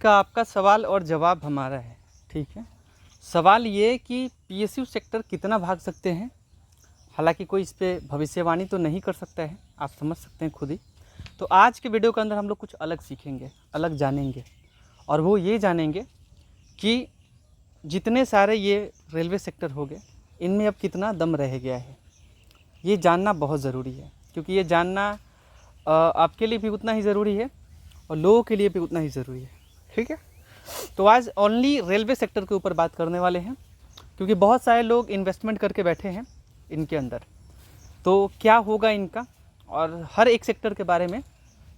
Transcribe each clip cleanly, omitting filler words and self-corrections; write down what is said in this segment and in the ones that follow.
का आपका सवाल और जवाब हमारा है। ठीक है, सवाल ये कि पीएसयू सेक्टर कितना भाग सकते हैं। हालांकि कोई इस पर भविष्यवाणी तो नहीं कर सकता है, आप समझ सकते हैं खुद ही। तो आज के वीडियो के अंदर हम लोग कुछ अलग सीखेंगे, अलग जानेंगे, और वो ये जानेंगे कि जितने सारे ये रेलवे सेक्टर हो गए, इनमें अब कितना दम रह गया है। ये जानना बहुत ज़रूरी है, क्योंकि ये जानना आपके लिए भी उतना ही ज़रूरी है और लोगों के लिए भी उतना ही ज़रूरी है। ठीक है, तो आज ओनली रेलवे सेक्टर के ऊपर बात करने वाले हैं, क्योंकि बहुत सारे लोग इन्वेस्टमेंट करके बैठे हैं इनके अंदर। तो क्या होगा इनका, और हर एक सेक्टर के बारे में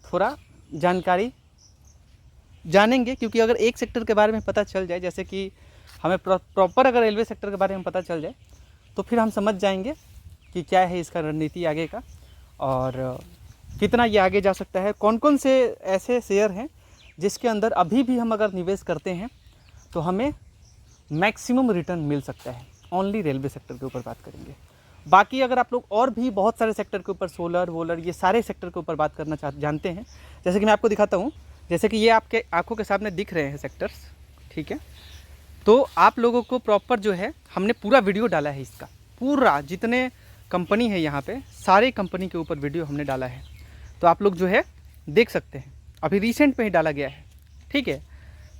थोड़ा जानकारी जानेंगे। क्योंकि अगर एक सेक्टर के बारे में पता चल जाए, जैसे कि हमें प्रॉपर अगर रेलवे सेक्टर के बारे में पता चल जाए, तो फिर हम समझ जाएंगे कि क्या है इसका रणनीति आगे का, और कितना ये आगे जा सकता है। कौन कौन से ऐसे शेयर हैं जिसके अंदर अभी भी हम अगर निवेश करते हैं तो हमें मैक्सिमम रिटर्न मिल सकता है। ओनली रेलवे सेक्टर के ऊपर बात करेंगे। बाकी अगर आप लोग और भी बहुत सारे सेक्टर के ऊपर, सोलर वोलर, ये सारे सेक्टर के ऊपर बात करना जानते हैं, जैसे कि मैं आपको दिखाता हूँ। जैसे कि ये आपके आंखों के सामने दिख रहे हैं सेक्टर्स। ठीक है, तो आप लोगों को प्रॉपर जो है हमने पूरा वीडियो डाला है इसका, पूरा जितने कंपनी है यहाँ पे सारे कंपनी के ऊपर वीडियो हमने डाला है। तो आप लोग जो है देख सकते हैं, अभी रिसेंट में ही डाला गया है। ठीक है,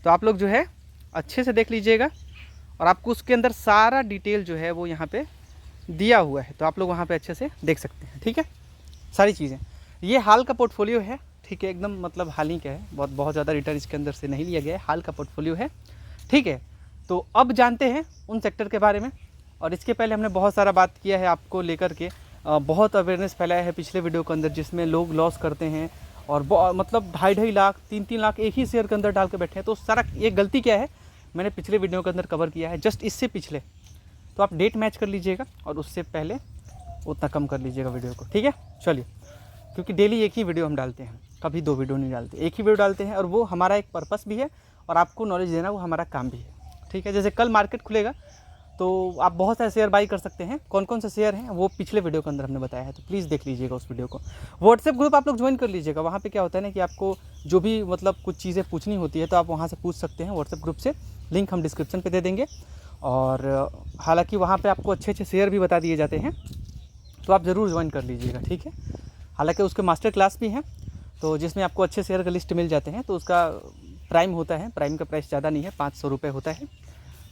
तो आप लोग जो है अच्छे से देख लीजिएगा, और आपको उसके अंदर सारा डिटेल जो है वो यहाँ पे दिया हुआ है, तो आप लोग वहाँ पे अच्छे से देख सकते हैं। ठीक है, सारी चीज़ें। ये हाल का पोर्टफोलियो है। ठीक है, एकदम मतलब हाल ही का है, बहुत ज़्यादा रिटर्न इसके अंदर से नहीं लिया गया है, हाल का पोर्टफोलियो है। ठीक है, तो अब जानते हैं उन सेक्टर के बारे में। और इसके पहले हमने बहुत सारा बात किया है आपको लेकर के, बहुत अवेयरनेस फैलाया है पिछले वीडियो के अंदर, जिसमें लोग लॉस करते हैं और मतलब 2.5 लाख 3 लाख एक ही शेयर के अंदर डाल के बैठे हैं। तो सारा ये गलती क्या है, मैंने पिछले वीडियो के अंदर कवर किया है, जस्ट इससे पिछले। तो आप डेट मैच कर लीजिएगा और उससे पहले उतना कम कर लीजिएगा वीडियो को। ठीक है, चलिए, क्योंकि डेली एक ही वीडियो हम डालते हैं, कभी 2 वीडियो नहीं डालते, एक ही वीडियो डालते हैं, और वो हमारा एक पर्पस भी है और आपको नॉलेज देना वो हमारा काम भी है। ठीक है, जैसे कल मार्केट खुलेगा तो आप बहुत सारे शेयर बाई कर सकते हैं। कौन कौन से शेयर हैं वो पिछले वीडियो के अंदर हमने बताया है, तो प्लीज़ देख लीजिएगा उस वीडियो को। व्हाट्सएप ग्रुप आप लोग ज्वाइन कर लीजिएगा। वहाँ पे क्या होता है ना कि आपको जो भी मतलब कुछ चीज़ें पूछनी होती है तो आप वहाँ से पूछ सकते हैं व्हाट्सएप ग्रुप से। लिंक हम डिस्क्रिप्शन पे दे देंगे। और हालांकि वहाँ पे आपको अच्छे अच्छे शेयर भी बता दिए जाते हैं, तो आप ज़रूर ज्वाइन कर लीजिएगा। ठीक है, हालांकि उसके मास्टर क्लास भी हैं, तो जिसमें आपको अच्छे शेयर का लिस्ट मिल जाते हैं। तो उसका प्राइम होता है, प्राइम का प्राइस ज़्यादा नहीं है, 500 रुपये होता है।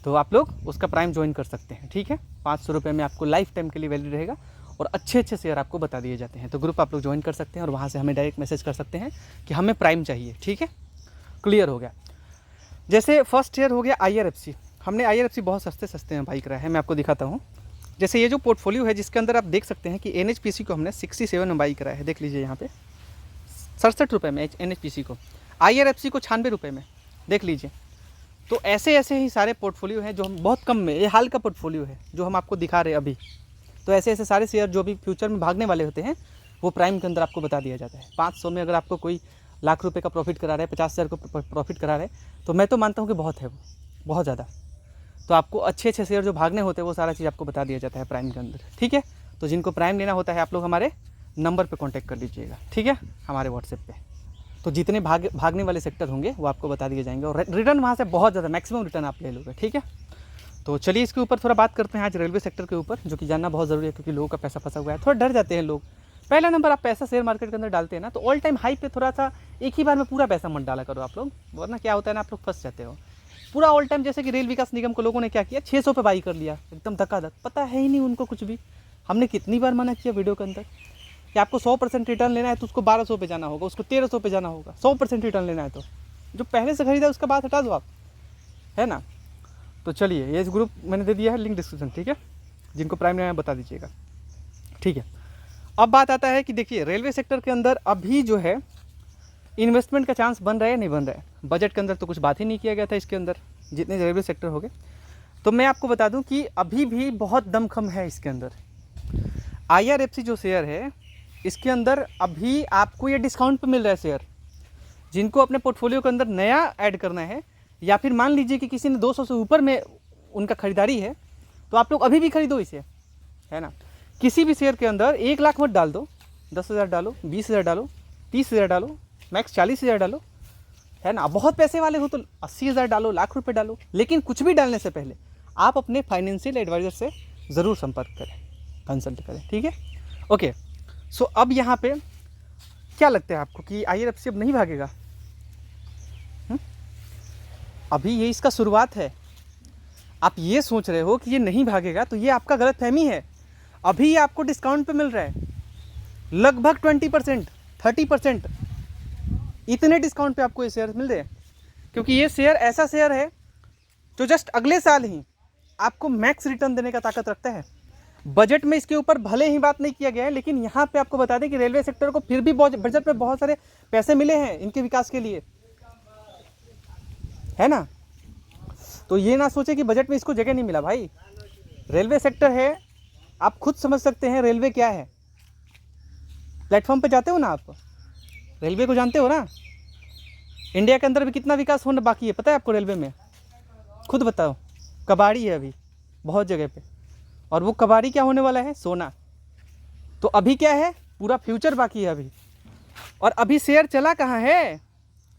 तो आप लोग उसका प्राइम ज्वाइन कर सकते हैं। ठीक है, 500 रुपये में आपको लाइफ टाइम के लिए वैलिड रहेगा, और अच्छे अच्छे शेयर आपको बता दिए जाते हैं। तो ग्रुप आप लोग ज्वाइन कर सकते हैं और वहाँ से हमें डायरेक्ट मैसेज कर सकते हैं कि हमें प्राइम चाहिए। ठीक है, क्लियर हो गया। जैसे फर्स्ट शेयर हो गया IRFC। हमने IRFC बहुत सस्ते सस्ते में बाई करा है, मैं आपको दिखाता हूँ। जैसे ये जो पोर्टफोलियो है जिसके अंदर आप देख सकते हैं कि NHPC को हमने 67 में बाई करा है। देख लीजिए यहाँ पे 67 रुपये में NHPC को, IRFC को 96 रुपये में, देख लीजिए। तो ऐसे ऐसे ही सारे पोर्टफोलियो हैं जो हम बहुत कम में, ये हाल का पोर्टफोलियो है जो हम आपको दिखा रहे हैं अभी। तो ऐसे ऐसे सारे शेयर जो भी फ्यूचर में भागने वाले होते हैं वो प्राइम के अंदर आपको बता दिया जाता है। 500 में अगर आपको कोई लाख रुपए का प्रॉफिट करा रहा है, 50,000 को प्रॉफिट करा रहे हैं, तो मैं तो मानता हूँ कि बहुत है, वो बहुत ज़्यादा। तो आपको अच्छे अच्छे शेयर जो भागने होते हैं वो सारा चीज़ आपको बता दिया जाता है प्राइम के अंदर। ठीक है, तो जिनको प्राइम लेना होता है आप लोग हमारे नंबर पर कॉन्टैक्ट कर लीजिएगा। ठीक है, हमारे व्हाट्सएप पर। तो जितने भागने वाले सेक्टर होंगे वो आपको बता दिए जाएंगे, और रिटर्न वहाँ से बहुत ज़्यादा मैक्सिमम रिटर्न आप ले लोगे। ठीक है, तो चलिए इसके ऊपर थोड़ा बात करते हैं आज रेलवे सेक्टर के ऊपर, जो कि जानना बहुत ज़रूरी है, क्योंकि लोगों का पैसा फंसा हुआ है। थोड़ा डर जाते हैं लोग। पहला नंबर, आप पैसा शेयर मार्केट के अंदर डालते हैं ना, तो ऑल टाइम हाई पे थोड़ा सा एक ही बार में पूरा पैसा मत डाला करो आप लोग, वरना क्या होता है ना, आप लोग फंस जाते हो पूरा ऑल टाइम। जैसे कि रेल विकास निगम को लोगों ने क्या किया, 600 पे बाई कर लिया एकदम धक्का-धक, पता है ही नहीं उनको कुछ भी। हमने कितनी बार मना किया वीडियो के अंदर कि आपको 100% रिटर्न लेना है तो उसको 1200 पे जाना होगा, उसको 1300 पे जाना होगा। 100% रिटर्न लेना है तो जो पहले से खरीदा उसका बात हटा दो आप, है ना। तो चलिए, ये ग्रुप मैंने दे दिया है, लिंक डिस्क्रिप्शन। ठीक है, जिनको प्राइम लेना है बता दीजिएगा। ठीक है, अब बात आता है कि देखिए रेलवे सेक्टर के अंदर अभी जो है इन्वेस्टमेंट का चांस बन रहा है, नहीं बन रहा है। बजट के अंदर तो कुछ बात ही नहीं किया गया था इसके अंदर, जितने रेलवे सेक्टर हो गए। तो मैं आपको बता दूं कि अभी भी बहुत दमखम है इसके अंदर। IRFC जो शेयर है इसके अंदर अभी आपको ये डिस्काउंट पे मिल रहा है शेयर। जिनको अपने पोर्टफोलियो के अंदर नया ऐड करना है, या फिर मान लीजिए कि किसी ने 200 से ऊपर में उनका खरीदारी है, तो आप लोग अभी भी खरीदो इसे, है ना। किसी भी शेयर के अंदर 1 लाख मत डाल दो, 10,000 डालो, 20,000 डालो, 30,000 डालो, मैक्स 40,000 डालो। है ना। बहुत पैसे वाले हो तो 80,000 डालो, लाख रुपए डालो, लेकिन कुछ भी डालने से पहले आप अपने फाइनेंशियल एडवाइज़र से ज़रूर संपर्क करें, कंसल्ट करें, ठीक है। ओके, सो अब यहाँ पे क्या लगता है आपको कि IRFC अब नहीं भागेगा? अभी ये इसका शुरुआत है। आप ये सोच रहे हो कि ये नहीं भागेगा, तो ये आपका गलतफहमी है। अभी ये आपको डिस्काउंट पे मिल रहा है, लगभग 20%, 30%, इतने डिस्काउंट पे आपको ये शेयर मिल रहे हैं। क्योंकि ये शेयर ऐसा शेयर है जो जस्ट अगले साल ही आपको मैक्स रिटर्न देने का ताकत रखता है। बजट में इसके ऊपर भले ही बात नहीं किया गया है, लेकिन यहाँ पे आपको बता दें कि रेलवे सेक्टर को फिर भी बजट में बहुत सारे पैसे मिले हैं इनके विकास के लिए, है ना। तो ये ना सोचे कि बजट में इसको जगह नहीं मिला। भाई रेलवे सेक्टर है, आप खुद समझ सकते हैं रेलवे क्या है। प्लेटफॉर्म पे जाते हो ना आप, रेलवे को जानते हो ना। इंडिया के अंदर भी कितना विकास होना बाकी है पता है आपको रेलवे में? खुद बताओ। कबाड़ी है अभी बहुत जगह पे, और वो कबाड़ी क्या होने वाला है? सोना। तो अभी क्या है? पूरा फ्यूचर बाकी है अभी। और अभी शेयर चला कहाँ है?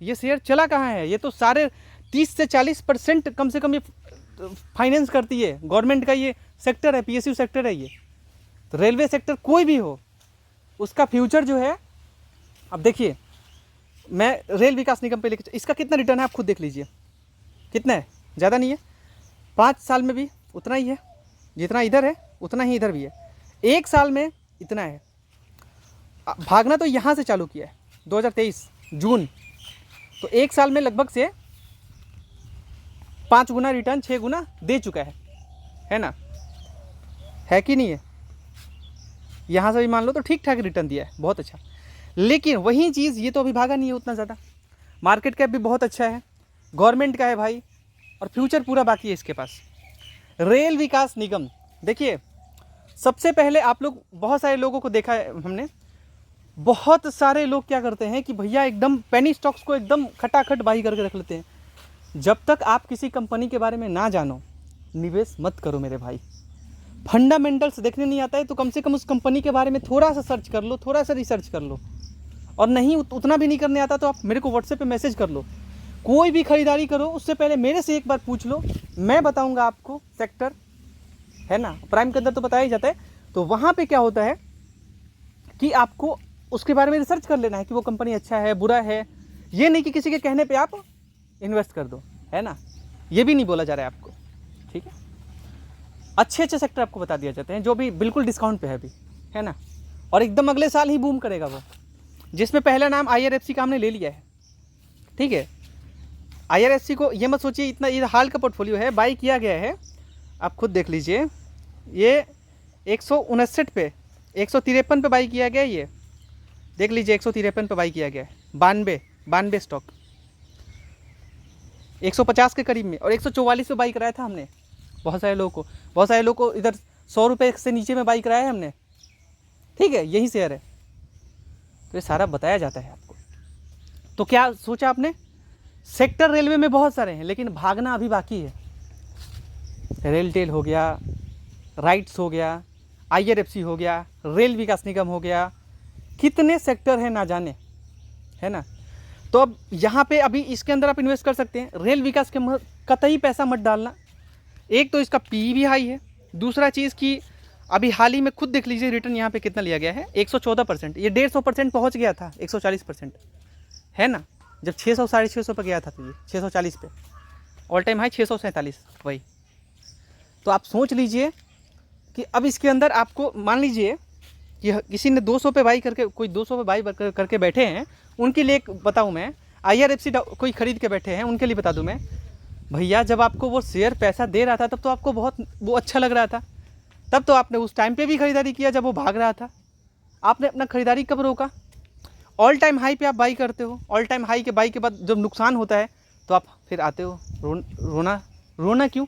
ये शेयर चला कहाँ है? ये तो सारे 30 से 40% कम से कम ये फाइनेंस करती है गवर्नमेंट का। ये सेक्टर है, PSU सेक्टर है ये। तो रेलवे सेक्टर कोई भी हो, उसका फ्यूचर जो है, अब देखिए मैं रेल विकास निगम पे लेके, इसका कितना रिटर्न है आप खुद देख लीजिए। कितना है? ज़्यादा नहीं है। 5 साल में भी उतना ही है, जितना इधर है उतना ही इधर भी है। 1 साल में इतना है। भागना तो यहाँ से चालू किया है 2023 जून, तो 1 साल में लगभग से 5 गुना रिटर्न, 6 गुना दे चुका है ना। है कि नहीं है? यहाँ से भी मान लो तो ठीक ठाक रिटर्न दिया है, बहुत अच्छा। लेकिन वही चीज़ ये तो अभी भागा नहीं है उतना ज़्यादा। मार्केट कैप भी बहुत अच्छा है, गवर्नमेंट का है भाई, और फ्यूचर पूरा बाकी है इसके पास। रेल विकास निगम, देखिए सबसे पहले आप लोग, बहुत सारे लोगों को देखा है हमने, बहुत सारे लोग क्या करते हैं कि भैया एकदम पेनी स्टॉक्स को एकदम खटाखट बाई करके रख लेते हैं। जब तक आप किसी कंपनी के बारे में ना जानो, निवेश मत करो मेरे भाई। फंडामेंटल्स देखने नहीं आता है तो कम से कम उस कंपनी के बारे में थोड़ा सा सर्च कर लो, थोड़ा सा रिसर्च कर लो। और नहीं उतना भी नहीं करने आता तो आप मेरे को व्हाट्सएप पे मैसेज कर लो। कोई भी खरीदारी करो उससे पहले मेरे से एक बार पूछ लो, मैं बताऊंगा आपको सेक्टर, है ना। प्राइम के अंदर तो बताया ही जाता है। तो वहाँ पे क्या होता है कि आपको उसके बारे में रिसर्च कर लेना है कि वो कंपनी अच्छा है बुरा है। ये नहीं कि किसी के कहने पे आप इन्वेस्ट कर दो, है ना। ये भी नहीं बोला जा रहा है आपको, ठीक है। अच्छे अच्छे सेक्टर आपको बता दिया जाते हैं जो भी बिल्कुल डिस्काउंट पे है अभी, है ना, और एकदम अगले साल ही बूम करेगा वो, जिसमें पहला नाम IRFC का हमने ले लिया है, ठीक है। IRFC को ये मत सोचिए इतना ये हाल का पोर्टफोलियो है, बाई किया गया है, आप खुद देख लीजिए। ये 159 पे, 153 पे बाई किया गया, ये देख लीजिए 153 पे बाई किया गया है। 92 स्टॉक 150 के करीब में, और 144 पे बाई कराया था हमने बहुत सारे लोगों को इधर 100 रुपये से नीचे में बाई कराया है हमने, ठीक है। यही शेयर है, तो ये सारा बताया जाता है आपको। तो क्या सोचा आपने? सेक्टर रेलवे में बहुत सारे हैं, लेकिन भागना अभी बाकी है। रेलटेल हो गया, राइट्स हो गया, IRFC हो गया, रेल विकास निगम हो गया, कितने सेक्टर हैं ना जाने, है ना। तो अब यहाँ पे अभी इसके अंदर आप इन्वेस्ट कर सकते हैं। रेल विकास के कतई पैसा मत डालना। एक तो इसका PE भी हाई है, दूसरा चीज़ कि अभी हाल ही में खुद देख लीजिए रिटर्न यहाँ पे कितना लिया गया है, 114%। ये 150% पहुँच गया था, 140%, है ना। जब 600 650 पे गया था तो ये 640 पे, ऑल टाइम हाई 647 वही। तो आप सोच लीजिए कि अब इसके अंदर आपको, मान लीजिए कि किसी ने 200 पे बाई करके, कोई 200 पे बाई करके बैठे हैं, उनके लिए बताऊं मैं, IRFC कोई खरीद के बैठे हैं उनके लिए बता दूं मैं, भैया जब आपको वो शेयर पैसा दे रहा था तब तो आपको बहुत वो अच्छा लग रहा था, तब तो आपने उस टाइम पे भी खरीदारी किया जब वो भाग रहा था। आपने अपना खरीदारी कब रोका? ऑल टाइम हाई पे आप बाई करते हो, ऑल टाइम हाई के बाई के बाद जब नुकसान होता है तो आप फिर आते हो रोना क्यों?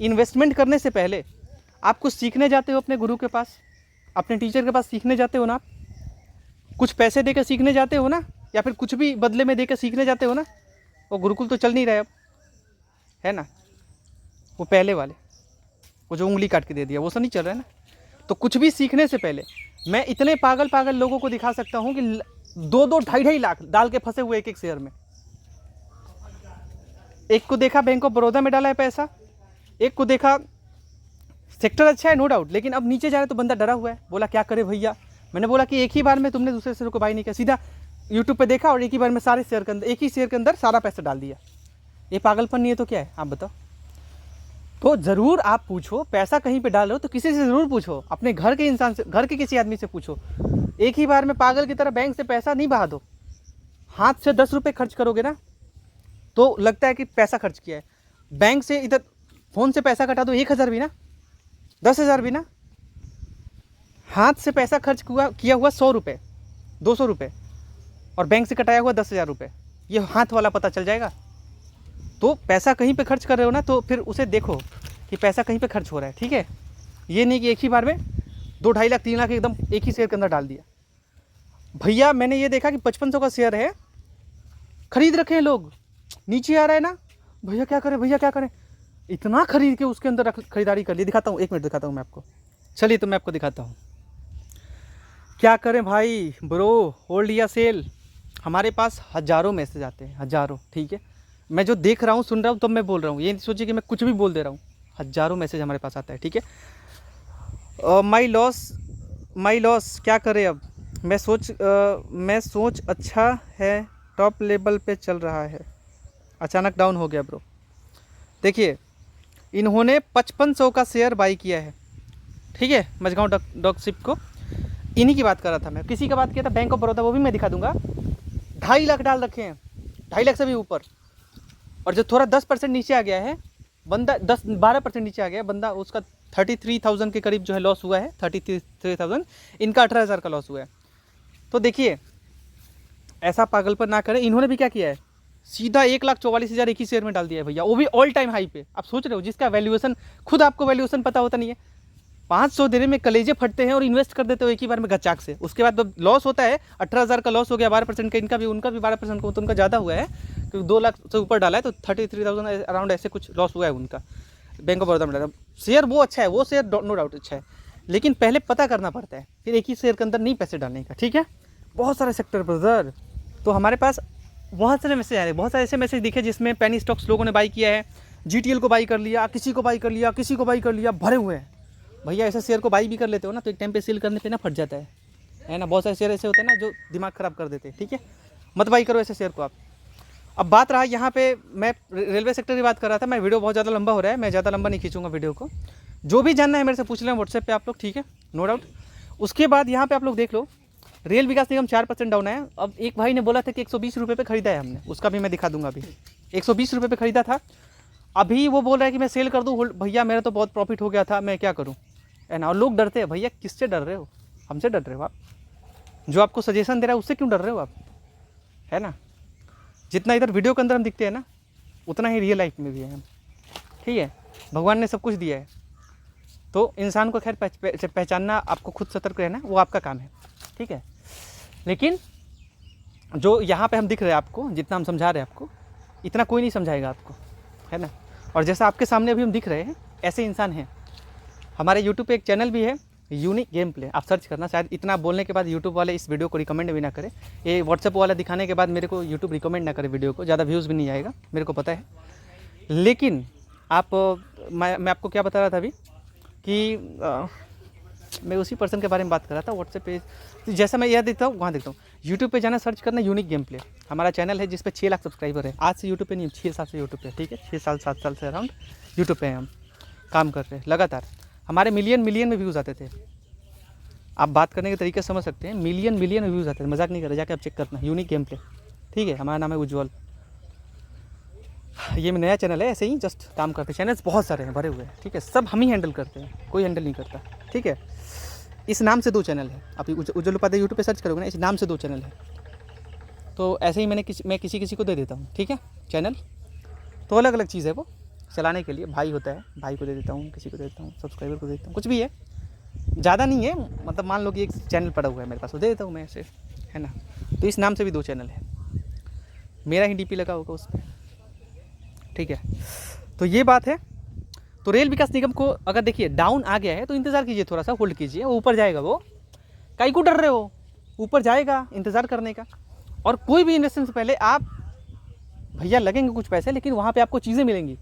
इन्वेस्टमेंट करने से पहले आप कुछ सीखने जाते हो अपने गुरु के पास, अपने टीचर के पास सीखने जाते हो ना, आप कुछ पैसे देकर सीखने जाते हो ना, या फिर कुछ भी बदले में देकर सीखने जाते हो ना। वो गुरुकुल तो चल नहीं रहा है अब, है ना। वो पहले वाले, वो जो उंगली काट के दे दिया, वो सब नहीं चल रहा है ना। तो कुछ भी सीखने से पहले मैं इतने पागल लोगों को दिखा सकता हूँ कि 2-2 ढाई लाख डाल के फंसे हुए एक शेयर में, एक को देखा बैंक ऑफ बड़ौदा में डाला है पैसा, एक को देखा सेक्टर अच्छा है नो डाउट, लेकिन अब नीचे जा रहा है तो बंदा डरा हुआ है, बोला क्या करे भैया। मैंने बोला कि एक ही बार में तुमने दूसरे शेयर को बाई नहीं किया, सीधा यूट्यूब पे देखा और एक ही बार में सारे शेयर के अंदर, एक ही शेयर के अंदर सारा पैसा डाल दिया। ये पागलपन नहीं है तो क्या है आप बताओ। तो ज़रूर आप पूछो, पैसा कहीं पे डालो तो किसी से ज़रूर पूछो, अपने घर के इंसान से, घर के किसी आदमी से पूछो। एक ही बार में पागल की तरह बैंक से पैसा नहीं बहा दो। हाथ से 10 रुपये खर्च करोगे ना तो लगता है कि पैसा खर्च किया है। बैंक से इधर फ़ोन से पैसा कटा दो 1000 भी ना, 10,000 भी ना, हाथ से पैसा खर्च किया हुआ 100 रुपये, 200 रुपये, और बैंक से कटाया हुआ 10,000 रुपये, ये हाथ वाला पता चल जाएगा। तो पैसा कहीं पे खर्च कर रहे हो ना तो फिर उसे देखो कि पैसा कहीं पे खर्च हो रहा है, ठीक है। ये नहीं कि एक ही बार में 2-2.5 लाख 3 लाख एकदम एक ही शेयर के अंदर डाल दिया। भैया मैंने ये देखा कि 5500 का शेयर है, खरीद रखे हैं लोग, नीचे आ रहा है ना, भैया क्या करें, भैया क्या करें, इतना खरीद के उसके अंदर खरीदारी कर ली। दिखाता हूँ, 1 मिनट दिखाता हूँ मैं आपको, चलिए तो मैं आपको दिखाता हूँ क्या करें भाई। ब्रो होल्ड या सेल, हमारे पास हज़ारों मैसेज आते हैं, हज़ारों, ठीक है। मैं जो देख रहा हूँ सुन रहा हूँ तब मैं बोल रहा हूँ, ये नहीं सोचिए कि मैं कुछ भी बोल दे रहा हूँ। हज़ारों मैसेज हमारे पास आता है, ठीक है। माई लॉस क्या करें अब, मैं सोच अच्छा है, टॉप लेवल पे चल रहा है, अचानक डाउन हो गया ब्रो। देखिए इन्होंने 5500 का शेयर बाई किया है, ठीक है, मझगांव डॉगशिप को, इन्हीं की बात कर रहा था मैं। किसी का बात किया था बैंक ऑफ बड़ौदा, वो भी मैं दिखा दूंगा। 2.5 लाख डाल रखे हैं, 2.5 लाख से भी ऊपर, और जो थोड़ा 10% नीचे आ गया है बंदा, 10-12% नीचे आ गया है बंदा, उसका 33,000 के करीब जो है लॉस हुआ है, 33,000, इनका 18,000 का लॉस हुआ है। तो देखिए ऐसा पागलपन ना करें। इन्होंने भी क्या किया है, सीधा 1,44,000 एक ही शेयर में डाल दिया है भैया, वो भी ऑल टाइम हाई पे। आप सोच रहे हो जिसका वैल्यूएशन, खुद आपको वैल्यूएशन पता होता नहीं है, 500 देने में कलेजे फटते हैं और इन्वेस्ट कर देते हो एक ही बार में गचाक से। उसके बाद जब लॉस होता है, 18,000 का लॉस हो गया, 12% का इनका भी, उनका भी 12% का, तो उनका ज़्यादा हुआ है क्योंकि 2 लाख से ऊपर डाला है, तो 33,000 अराउंड ऐसे कुछ लॉस हुआ है उनका बैंक ऑफ बड़ौदा में डाला। शेयर वो अच्छा है, वो शेयर नो डाउट अच्छा है, लेकिन पहले पता करना पड़ता है, फिर एक ही शेयर के अंदर नहीं पैसे डालने का, ठीक है। बहुत सारे सेक्टर ब्रदर, तो हमारे पास बहुत सारे मैसेज आ रहे हैं, बहुत सारे ऐसे मैसेज दिखे जिसमें पेनी स्टॉक्स लोगों ने बाई किया है, GTL को बाई कर लिया, किसी को बाई कर लिया, किसी को बाई कर लिया, भरे हुए हैं। भैया ऐसे शेयर को बाई भी कर लेते हो ना तो एक टाइम पे सेल करने पे ना फट जाता है ना। बहुत सारे शेयर ऐसे होते हैं ना जो दिमाग ख़राब कर देते हैं, ठीक है, मत बाई करो ऐसे शेयर को आप। अब बात रहा यहाँ पे, मैं रेलवे सेक्टर की बात कर रहा था। मैं वीडियो बहुत ज़्यादा लंबा हो रहा है, मैं ज़्यादा लंबा नहीं खींचूंगा वीडियो को। जो भी जानना है मेरे से पूछ लें व्हाट्सएप पे आप लोग, ठीक है, नो डाउट। उसके बाद यहाँ पे आप लोग देख लो, रेल विकास निगम 4% डाउन है। अब एक भाई ने बोला था कि 120 रुपये पे खरीदा है हमने, उसका भी मैं दिखा दूंगा। अभी 120 रुपये पे खरीदा था, अभी वो बोल रहा है कि मैं सेल कर दूँ। भैया मेरा तो बहुत प्रॉफिट हो गया था, मैं क्या करूँ, है ना। और लोग डरते हैं, भैया किससे डर रहे हो, हमसे डर रहे हो आप, जो आपको सजेशन दे रहा है उससे क्यों डर रहे हो आप, है ना। जितना इधर वीडियो के अंदर हम दिखते हैं ना, उतना ही रियल लाइफ में भी है हम, ठीक है। भगवान ने सब कुछ दिया है, तो इंसान को खैर पहचानना, आपको खुद सतर्क रहना, वो आपका काम है, ठीक है। लेकिन जो यहाँ पे हम दिख रहे हैं आपको, जितना हम समझा रहे हैं आपको, इतना कोई नहीं समझाएगा आपको, है ना। और जैसा आपके सामने अभी हम दिख रहे हैं, ऐसे इंसान हैं। हमारे यूट्यूब पे एक चैनल भी है, यूनिक गेम प्ले, आप सर्च करना। शायद इतना बोलने के बाद यूट्यूब वाले इस वीडियो को रिकमेंड भी ना करें, ये व्हाट्सएप वाला दिखाने के बाद मेरे को यूट्यूब रिकमेंड ना करे वीडियो को, ज़्यादा व्यूज़ भी नहीं आएगा, मेरे को पता है। लेकिन आप, मैं आपको क्या बता रहा था अभी कि मैं उसी पर्सन के बारे में बात कर रहा था व्हाट्सएप पे। जैसा मैं यह देखता हूँ वहाँ देखता हूँ, यूट्यूब पे जाना, सर्च करना यूनिक गेम प्ले। हमारा चैनल है जिस पे 6 लाख सब्सक्राइबर है। आज से यूट्यूब पे नहीं, 6 साल से यूट्यूब पे, ठीक है, 6 साल 7 साल से अराउंड यूट्यूब पे हम काम कर रहे हैं लगातार। हमारे मिलियन में व्यूज़ आते थे। आप बात करने के तरीके समझ सकते हैं, मिलियन में व्यूज़ आते थे, मजाक नहीं कर रहे, जाके आप चेक करना, यूनिक गेम प्ले, ठीक है। हमारा नाम है उज्ज्वल, ये नया चैनल है, ऐसे ही जस्ट काम करते हैं। चैनल्स बहुत सारे हैं, भरे हुए हैं, ठीक है, सब हम ही हैंडल करते हैं, कोई हैंडल नहीं करता, ठीक है। इस नाम से 2 चैनल है, आप उज्ज्वल उपाध्याय यूट्यूब पे सर्च करोगे ना, इस नाम से 2 चैनल है। तो ऐसे ही मैं किसी को दे देता हूँ, ठीक है, चैनल। तो अलग अलग चीज़ है वो चलाने के लिए, भाई होता है, भाई को दे देता हूँ, किसी को दे देता हूँ, सब्सक्राइबर को दे देता हूँ, कुछ भी है, ज़्यादा नहीं है। मतलब मान लो कि एक चैनल पड़ा हुआ है मेरे पास, वो दे देता हूँ मैं ऐसे, है ना। तो इस नाम से भी 2 चैनल है, मेरा ही DP लगा होगा उस पर, ठीक है। तो ये बात है। तो रेल विकास निगम को अगर देखिए डाउन आ गया है तो इंतज़ार कीजिए, थोड़ा सा होल्ड कीजिए, वो ऊपर जाएगा। वो काहे को डर रहे हो, ऊपर जाएगा, इंतज़ार करने का। और कोई भी इन्वेस्टमेंट से पहले आप भैया लगेंगे कुछ पैसे, लेकिन वहाँ पे आपको चीज़ें मिलेंगी,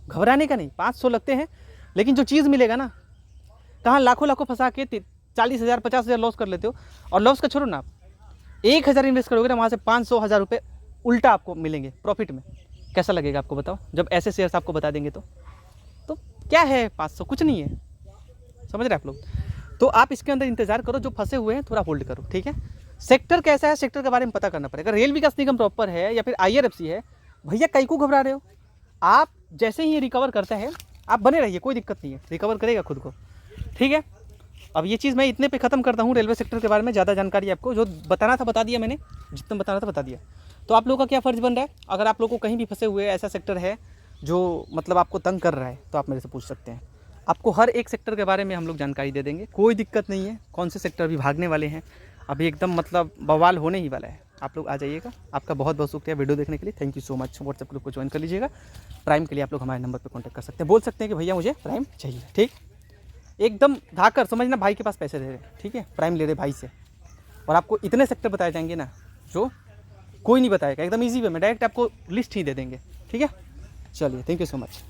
घबराने का नहीं। 500 लगते हैं, लेकिन जो चीज़ मिलेगा ना, कहाँ लाखों लाखों फंसा के 40,000 50,000 लॉस कर लेते हो। और लॉस का छोड़ो ना, आप 1,000 इन्वेस्ट करोगे ना, वहाँ से 500,000 रुपये उल्टा आपको मिलेंगे प्रॉफिट में। कैसा लगेगा आपको बताओ, जब ऐसे शेयर्स आपको बता देंगे तो क्या है 500, कुछ नहीं है, समझ रहे आप लोग। तो आप इसके अंदर इंतजार करो, जो फंसे हुए हैं थोड़ा होल्ड करो, ठीक है। सेक्टर कैसा है, सेक्टर के बारे में पता करना पड़ेगा। रेल विकास निगम प्रॉपर है या फिर IRFC है, भैया कई को घबरा रहे हो आप। जैसे ही ये रिकवर करता है आप बने रहिए, कोई दिक्कत नहीं है, रिकवर करेगा खुद को, ठीक है। अब ये चीज़ मैं इतने पे ख़त्म करता हूँ। रेलवे सेक्टर के बारे में ज़्यादा जानकारी आपको जो बताना था बता दिया मैंने, जितना बताना था बता दिया। तो आप लोगों का क्या फ़र्ज़ बन रहा है, अगर आप लोगों को कहीं भी फंसे हुए ऐसा सेक्टर है जो मतलब आपको तंग कर रहा है, तो आप मेरे से पूछ सकते हैं। आपको हर एक सेक्टर के बारे में हम लोग जानकारी दे देंगे, कोई दिक्कत नहीं है। कौन से सेक्टर अभी भागने वाले हैं, अभी एकदम मतलब बवाल होने ही वाला है। आप लोग आ जाइएगा। आपका बहुत बहुत शुक्रिया वीडियो देखने के लिए, thank you so much. WhatsApp group को ज्वाइन कर लीजिएगा। प्राइम के लिए आप लोग हमारे नंबर पर कॉन्टैक्ट कर सकते हैं, बोल सकते हैं कि भैया मुझे प्राइम चाहिए, ठीक। एकदम धाकर समझना, भाई के पास पैसे दे रहे, ठीक है, प्राइम ले रहे भाई से। और आपको इतने सेक्टर बताए जाएंगे ना जो कोई नहीं बताएगा, एकदम ईजी वे में डायरेक्ट आपको लिस्ट ही दे देंगे, ठीक है। चलिए, थैंक यू सो मच।